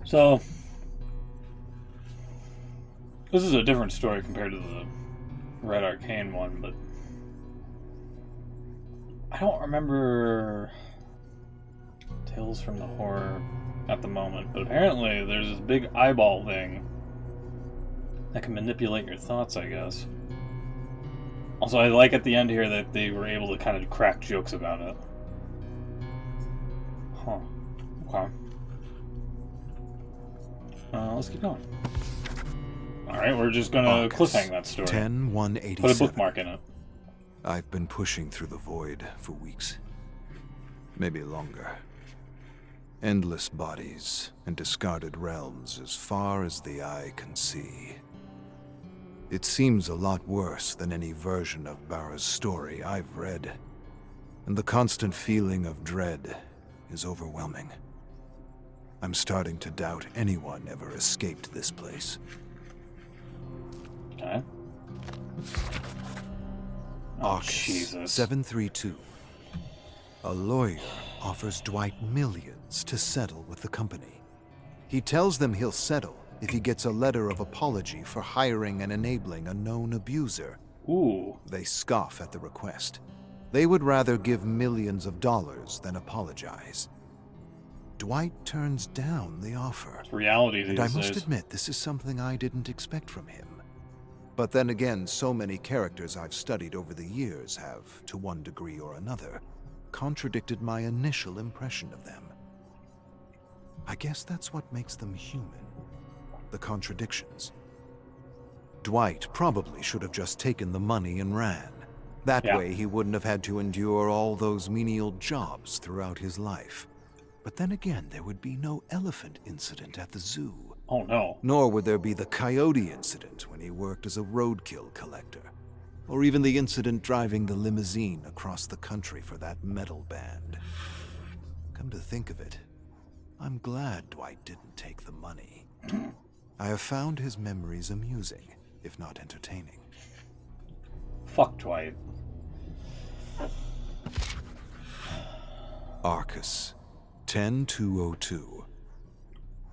So, this is a different story compared to the Red Arcane one, but I don't remember Tales from the Horror at the moment, but apparently there's this big eyeball thing that can manipulate your thoughts, I guess. Also, I like at the end here that they were able to kind of crack jokes about it. Huh. Okay. Let's keep going. Alright, we're just gonna cliffhang that story. 10-187. Put a bookmark in it. I've been pushing through the void for weeks. Maybe longer. Endless bodies and discarded realms as far as the eye can see. It seems a lot worse than any version of Bara's story I've read, and the constant feeling of dread is overwhelming. I'm starting to doubt anyone ever escaped this place. Okay. Jesus. 732. A lawyer offers Dwight millions to settle with the company. He tells them he'll settle if he gets a letter of apology for hiring and enabling a known abuser. Ooh. They scoff at the request. They would rather give millions of dollars than apologize. Dwight turns down the offer. It's reality these And I days. must admit, this is something I didn't expect from him. But then again, so many characters I've studied over the years have, to one degree or another, contradicted my initial impression of them. I guess that's what makes them human. The contradictions. Dwight probably should have just taken the money and ran. That way he wouldn't have had to endure all those menial jobs throughout his life. But then again, there would be no elephant incident at the zoo. Oh no. Nor would there be the coyote incident when he worked as a roadkill collector. Or even the incident driving the limousine across the country for that metal band. Come to think of it, I'm glad Dwight didn't take the money. I have found his memories amusing, if not entertaining. Fuck Dwight. Arcus, 10202.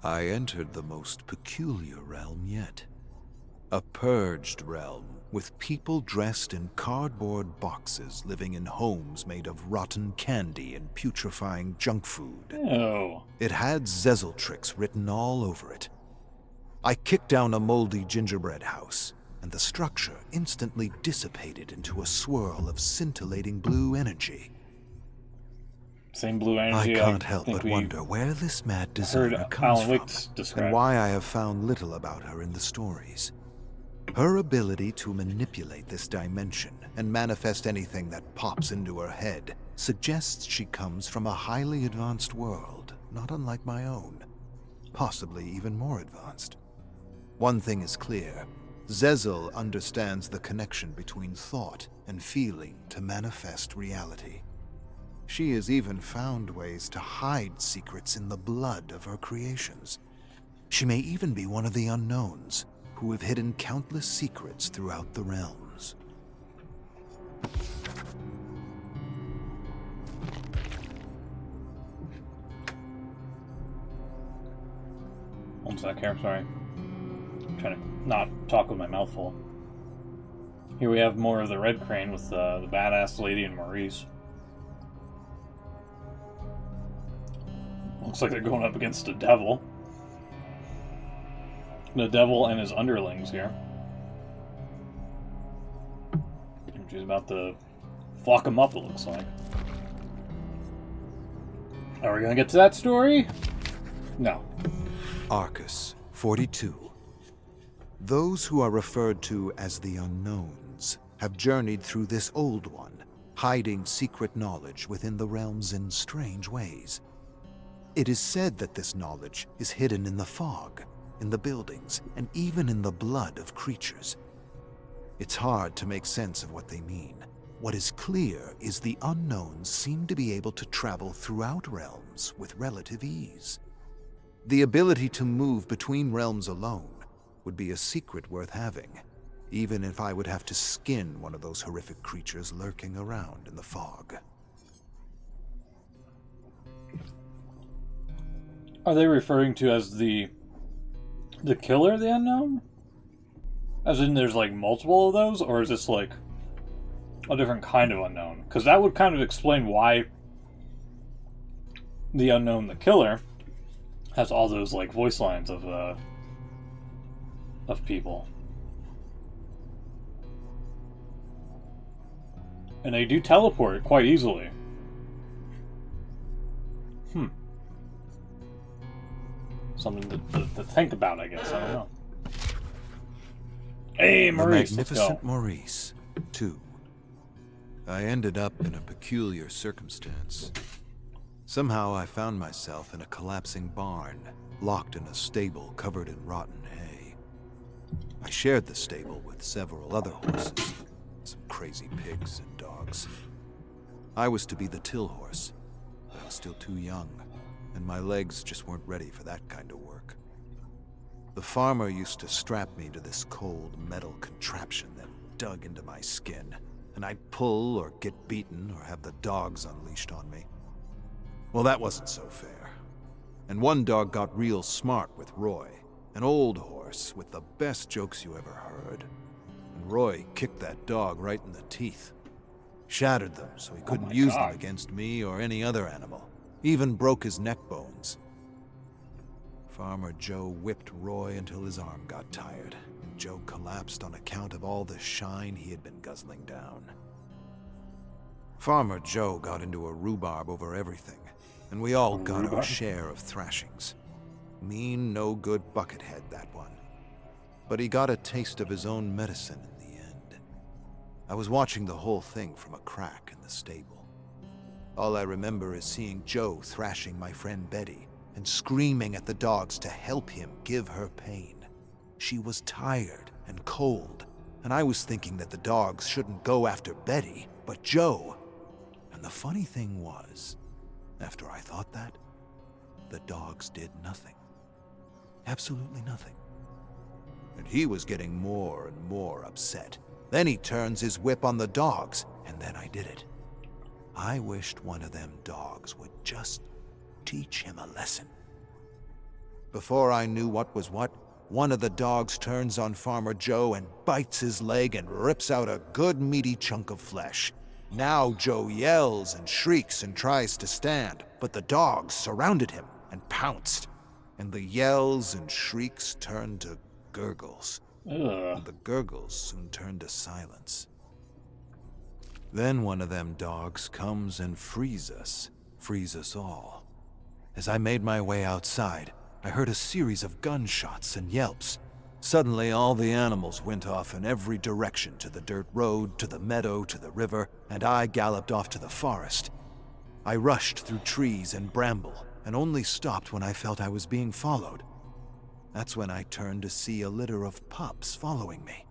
I entered the most peculiar realm yet. A purged realm with people dressed in cardboard boxes living in homes made of rotten candy and putrefying junk food. Ew. It had Zezeltrix written all over it. I kicked down a moldy gingerbread house, and the structure instantly dissipated into a swirl of scintillating blue energy. Same blue I energy. can't help think but we wonder where this mad heard designer comes Alan from, Wake describe. and why I have found little about her in the stories. Her ability to manipulate this dimension and manifest anything that pops into her head suggests she comes from a highly advanced world, not unlike my own, possibly even more advanced. One thing is clear. Zezel understands the connection between thought and feeling to manifest reality. She has even found ways to hide secrets in the blood of her creations. She may even be one of the unknowns who have hidden countless secrets throughout the realms. One sec here, sorry. I'm trying to not talk with my mouth full. Here we have more of the Red Crane with the badass lady and Maurice. Looks like they're going up against a devil. The devil and his underlings here. She's about to fuck him up, it looks like. Are we gonna get to that story? No. Arcus, 42. Those who are referred to as the Unknowns have journeyed through this old one, hiding secret knowledge within the realms in strange ways. It is said that this knowledge is hidden in the fog, in the buildings, and even in the blood of creatures. It's hard to make sense of what they mean. What is clear is the Unknowns seem to be able to travel throughout realms with relative ease. The ability to move between realms alone would be a secret worth having, even if I would have to skin one of those horrific creatures lurking around in the fog. Are they referring to as the killer, the Unknown? As in there's like multiple of those, or is this like a different kind of Unknown? Because that would kind of explain why the Unknown, the killer, has all those like voice lines of people. And they do teleport quite easily. Something to think about, I guess. I don't know. Hey, Maurice, The let's go. Magnificent Maurice, 2. I ended up in a peculiar circumstance. Somehow I found myself in a collapsing barn, locked in a stable covered in rotten hay. I shared the stable with several other horses, some crazy pigs and dogs. I was to be the till horse, but I was still too young, and my legs just weren't ready for that kind of work. The farmer used to strap me to this cold metal contraption that dug into my skin, and I'd pull or get beaten or have the dogs unleashed on me. Well, that wasn't so fair. And one dog got real smart with Roy, an old horse with the best jokes you ever heard. And Roy kicked that dog right in the teeth. Shattered them so he couldn't use them against me or any other animal. even broke his neck bones. Farmer Joe whipped Roy until his arm got tired, and Joe collapsed on account of all the shine he had been guzzling down. Farmer Joe got into a rhubarb over everything, and we all got our share of thrashings. Mean, no-good buckethead, that one. But he got a taste of his own medicine in the end. I was watching the whole thing from a crack in the stable. All I remember is seeing Joe thrashing my friend Betty and screaming at the dogs to help him give her pain. She was tired and cold, and I was thinking that the dogs shouldn't go after Betty, but Joe. And the funny thing was, after I thought that, the dogs did nothing. Absolutely nothing. And he was getting more and more upset. Then he turns his whip on the dogs, and then I did it. I wished one of them dogs would just teach him a lesson. Before I knew what was what, one of the dogs turns on Farmer Joe and bites his leg and rips out a good meaty chunk of flesh. Now Joe yells and shrieks and tries to stand, but the dogs surrounded him and pounced. And the yells and shrieks turned to gurgles. And the gurgles soon turned to silence. Then one of them dogs comes and frees us all. As I made my way outside, I heard a series of gunshots and yelps. Suddenly all the animals went off in every direction, to the dirt road, to the meadow, to the river, and I galloped off to the forest. I rushed through trees and bramble, and only stopped when I felt I was being followed. That's when I turned to see a litter of pups following me.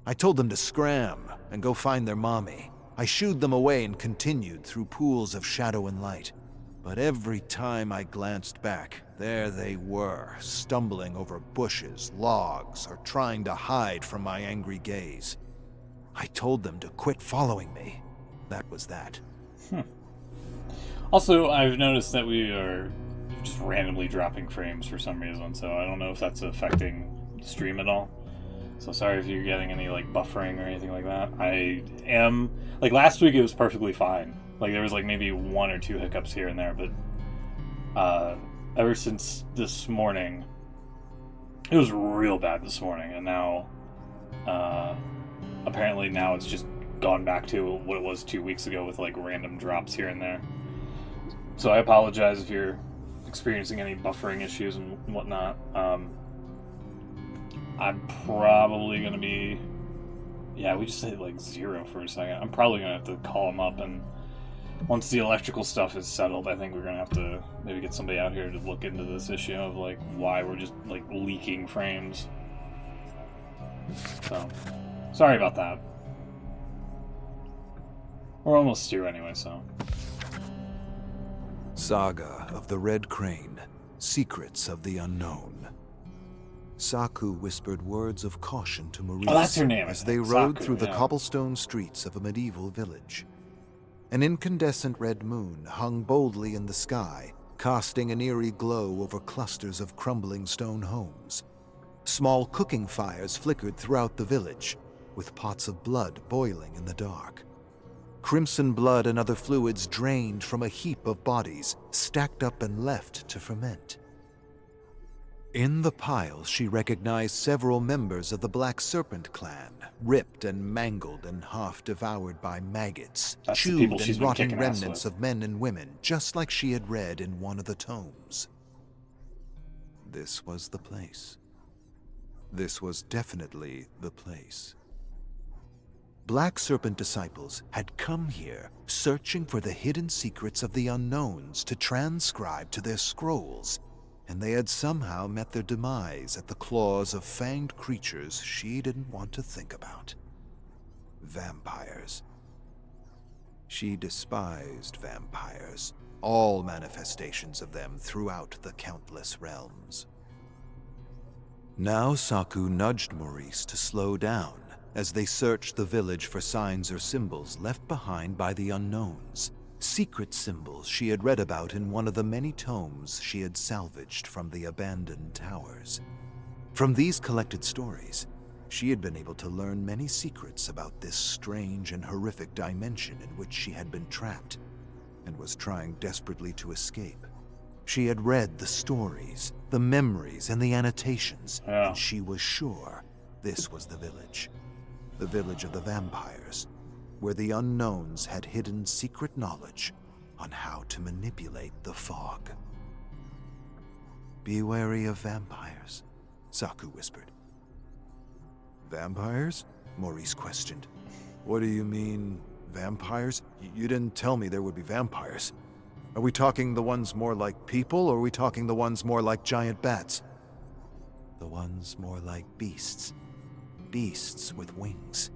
I told them to scram and go find their mommy. I shooed them away and continued through pools of shadow and light. But every time I glanced back, there they were, stumbling over bushes, logs, or trying to hide from my angry gaze. I told them to quit following me. That was that. Also, I've noticed that we are just randomly dropping frames for some reason, so I don't know if that's affecting the stream at all. So sorry if you're getting any like buffering or anything like that. I am like last week it was perfectly fine. Like there was like maybe 1 or 2 hiccups here and there, but ever since this morning, it was real bad this morning, and now apparently now it's just gone back to what it was 2 weeks ago with like random drops here and there. So I apologize if you're experiencing any buffering issues and whatnot. I'm probably going to be... Yeah, we just hit like 0 for a second. I'm probably going to have to call them up, and once the electrical stuff is settled, I think we're going to have to maybe get somebody out here to look into this issue of like why we're just like leaking frames. So, sorry about that. We're almost through anyway, so... Saga of the Red Crane, Secrets of the Unknown. Saku whispered words of caution to Maurice that's her name, as they rode Saku, through the yeah. cobblestone streets of a medieval village. An incandescent red moon hung boldly in the sky, casting an eerie glow over clusters of crumbling stone homes. Small cooking fires flickered throughout the village, with pots of blood boiling in the dark. Crimson blood and other fluids drained from a heap of bodies, stacked up and left to ferment. In the piles, she recognized several members of the Black Serpent clan, ripped and mangled and half devoured by maggots, That's the chewed people she's and been rotting kicking ass remnants with. of men and women, just like she had read in one of the tomes. This was the place. This was definitely the place. Black Serpent disciples had come here searching for the hidden secrets of the unknowns to transcribe to their scrolls, and they had somehow met their demise at the claws of fanged creatures she didn't want to think about. Vampires. She despised vampires, all manifestations of them throughout the countless realms. Now Saku nudged Maurice to slow down as they searched the village for signs or symbols left behind by the unknowns, secret symbols she had read about in one of the many tomes she had salvaged from the abandoned towers. From these collected stories, she had been able to learn many secrets about this strange and horrific dimension in which she had been trapped. and was trying desperately to escape. She had read the stories, the memories, and the annotations, and she was sure this was the village. The village of the vampires, where the unknowns had hidden secret knowledge on how to manipulate the fog. "Be wary of vampires," Saku whispered. "Vampires?" Maurice questioned. "What do you mean, vampires? You didn't tell me there would be vampires. Are we talking the ones more like people, or are we talking the ones more like giant bats?" "The ones more like beasts. Beasts with wings."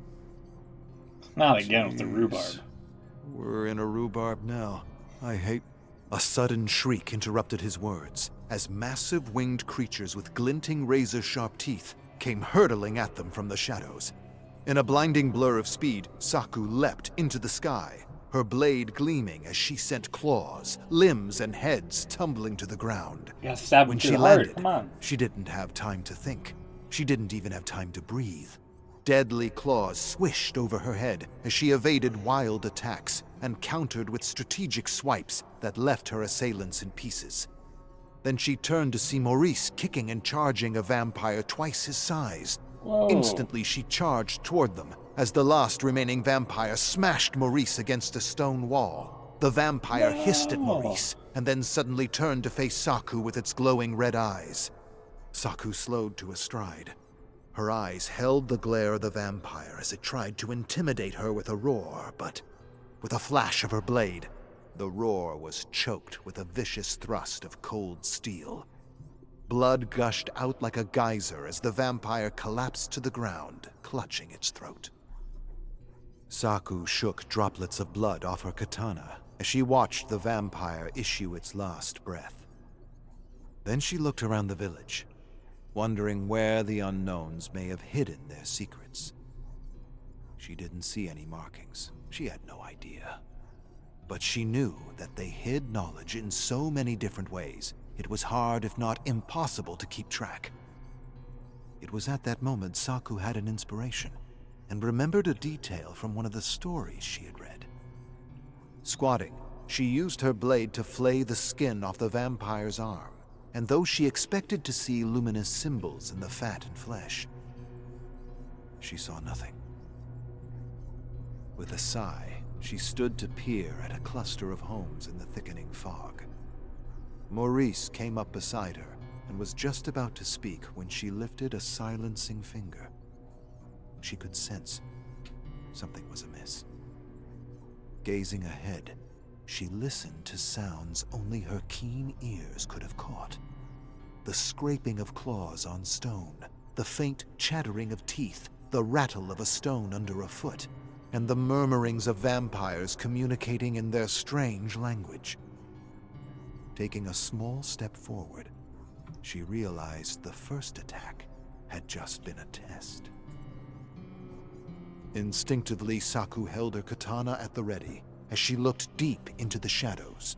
Not again with the rhubarb. We're in a rhubarb now. I hate... A sudden shriek interrupted his words, as massive winged creatures with glinting razor-sharp teeth came hurtling at them from the shadows. In a blinding blur of speed, Saku leapt into the sky, her blade gleaming as she sent claws, limbs, and heads tumbling to the ground. You gotta stab When him she through the heart. landed, Come on. she didn't have time to think. She didn't even have time to breathe. Deadly claws swished over her head as she evaded wild attacks and countered with strategic swipes that left her assailants in pieces. Then she turned to see Maurice kicking and charging a vampire twice his size. Whoa. Instantly, she charged toward them as the last remaining vampire smashed Maurice against a stone wall. The vampire hissed at Maurice and then suddenly turned to face Saku with its glowing red eyes. Saku slowed to a stride. Her eyes held the glare of the vampire as it tried to intimidate her with a roar, but with a flash of her blade, the roar was choked with a vicious thrust of cold steel. Blood gushed out like a geyser as the vampire collapsed to the ground, clutching its throat. Saku shook droplets of blood off her katana as she watched the vampire issue its last breath. Then she looked around the village, wondering where the unknowns may have hidden their secrets. She didn't see any markings. She had no idea. But she knew that they hid knowledge in so many different ways, it was hard, if not impossible, to keep track. It was at that moment Saku had an inspiration and remembered a detail from one of the stories she had read. Squatting, she used her blade to flay the skin off the vampire's arm, and though she expected to see luminous symbols in the fat and flesh, she saw nothing. With a sigh, she stood to peer at a cluster of homes in the thickening fog. Maurice came up beside her and was just about to speak when she lifted a silencing finger. She could sense something was amiss. Gazing ahead, she listened to sounds only her keen ears could have caught. The scraping of claws on stone, the faint chattering of teeth, the rattle of a stone under a foot, and the murmurings of vampires communicating in their strange language. Taking a small step forward, she realized the first attack had just been a test. Instinctively, Saku held her katana at the ready as she looked deep into the shadows.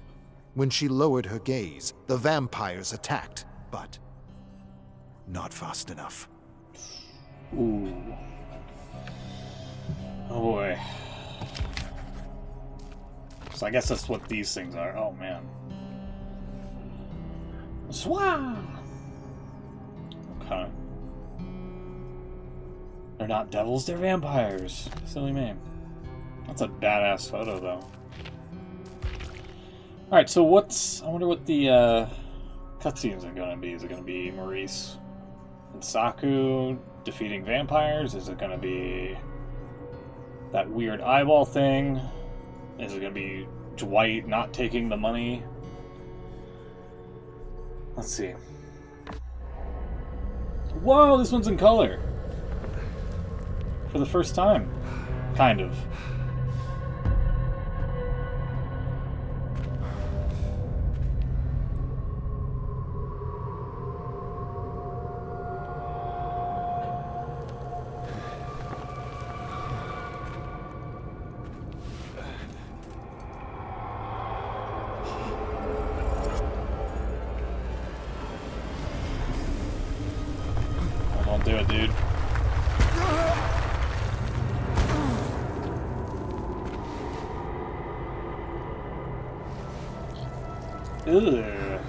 When she lowered her gaze, the vampires attacked, but not fast enough. Ooh. Oh boy. So I guess that's what these things are. Oh man. Swah! Okay. They're not devils, they're vampires. Silly me. That's a badass photo, though. Alright, so I wonder what the cutscenes are going to be. Is it going to be Maurice and Saku defeating vampires? Is it going to be that weird eyeball thing? Is it going to be Dwight not taking the money? Let's see. Whoa, this one's in color. For the first time. Kind of. Don't do it, dude. Ugh.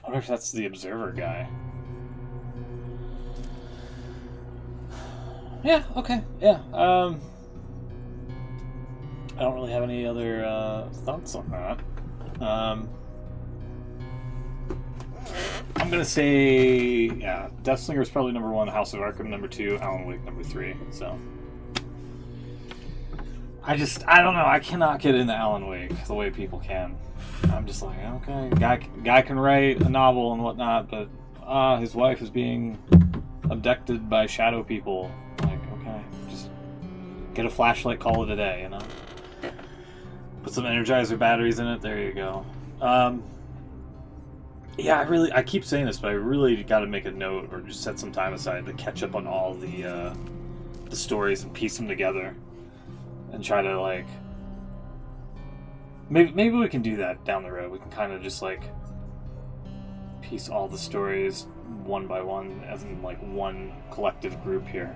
I wonder if that's the observer guy. Yeah, okay, yeah. I don't really have any other thoughts on that. I'm gonna say, yeah, Deathslinger is probably number 1, House of Arkham number 2, Alan Wake number 3. So I don't know. I cannot get into Alan Wake the way people can. I'm just like, okay, guy can write a novel and whatnot, but his wife is being abducted by shadow people. Like, okay, just get a flashlight, call it a day, you know? Put some Energizer batteries in it, there you go. Yeah, I keep saying this, but I really got to make a note or just set some time aside to catch up on all the stories and piece them together and try to, like, maybe we can do that down the road. We can kind of just, like, piece all the stories one by one as in, like, one collective group here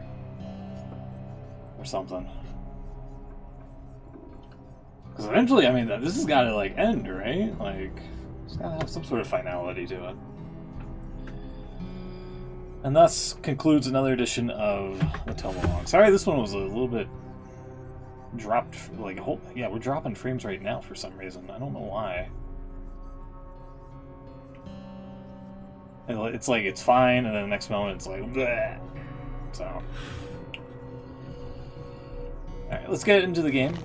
or something. Because eventually, I mean, this has got to, like, end, right? Like, it's got to have some sort of finality to it. And thus concludes another edition of the Tome Log. Sorry, this one was a little bit dropped, like, yeah, we're dropping frames right now for some reason. I don't know why. It's like, it's fine, and then the next moment it's like, bleh. So. Alright, let's get into the game.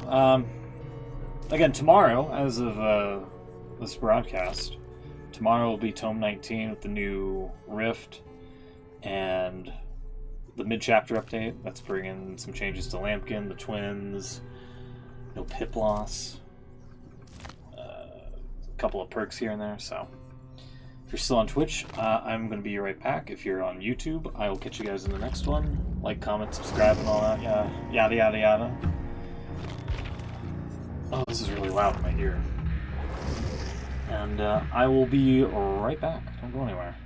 Again, tomorrow, as of this broadcast, tomorrow will be Tome 19 with the new Rift and the mid-chapter update. That's bringing some changes to Lampkin, the twins, no pip loss, a couple of perks here and there. So if you're still on Twitch, I'm going to be right back. If you're on YouTube, I will catch you guys in the next one. Like, comment, subscribe, and all that. Yeah, yada, yada, yada. Oh, this is really loud in my ear. And I will be right back. Don't go anywhere.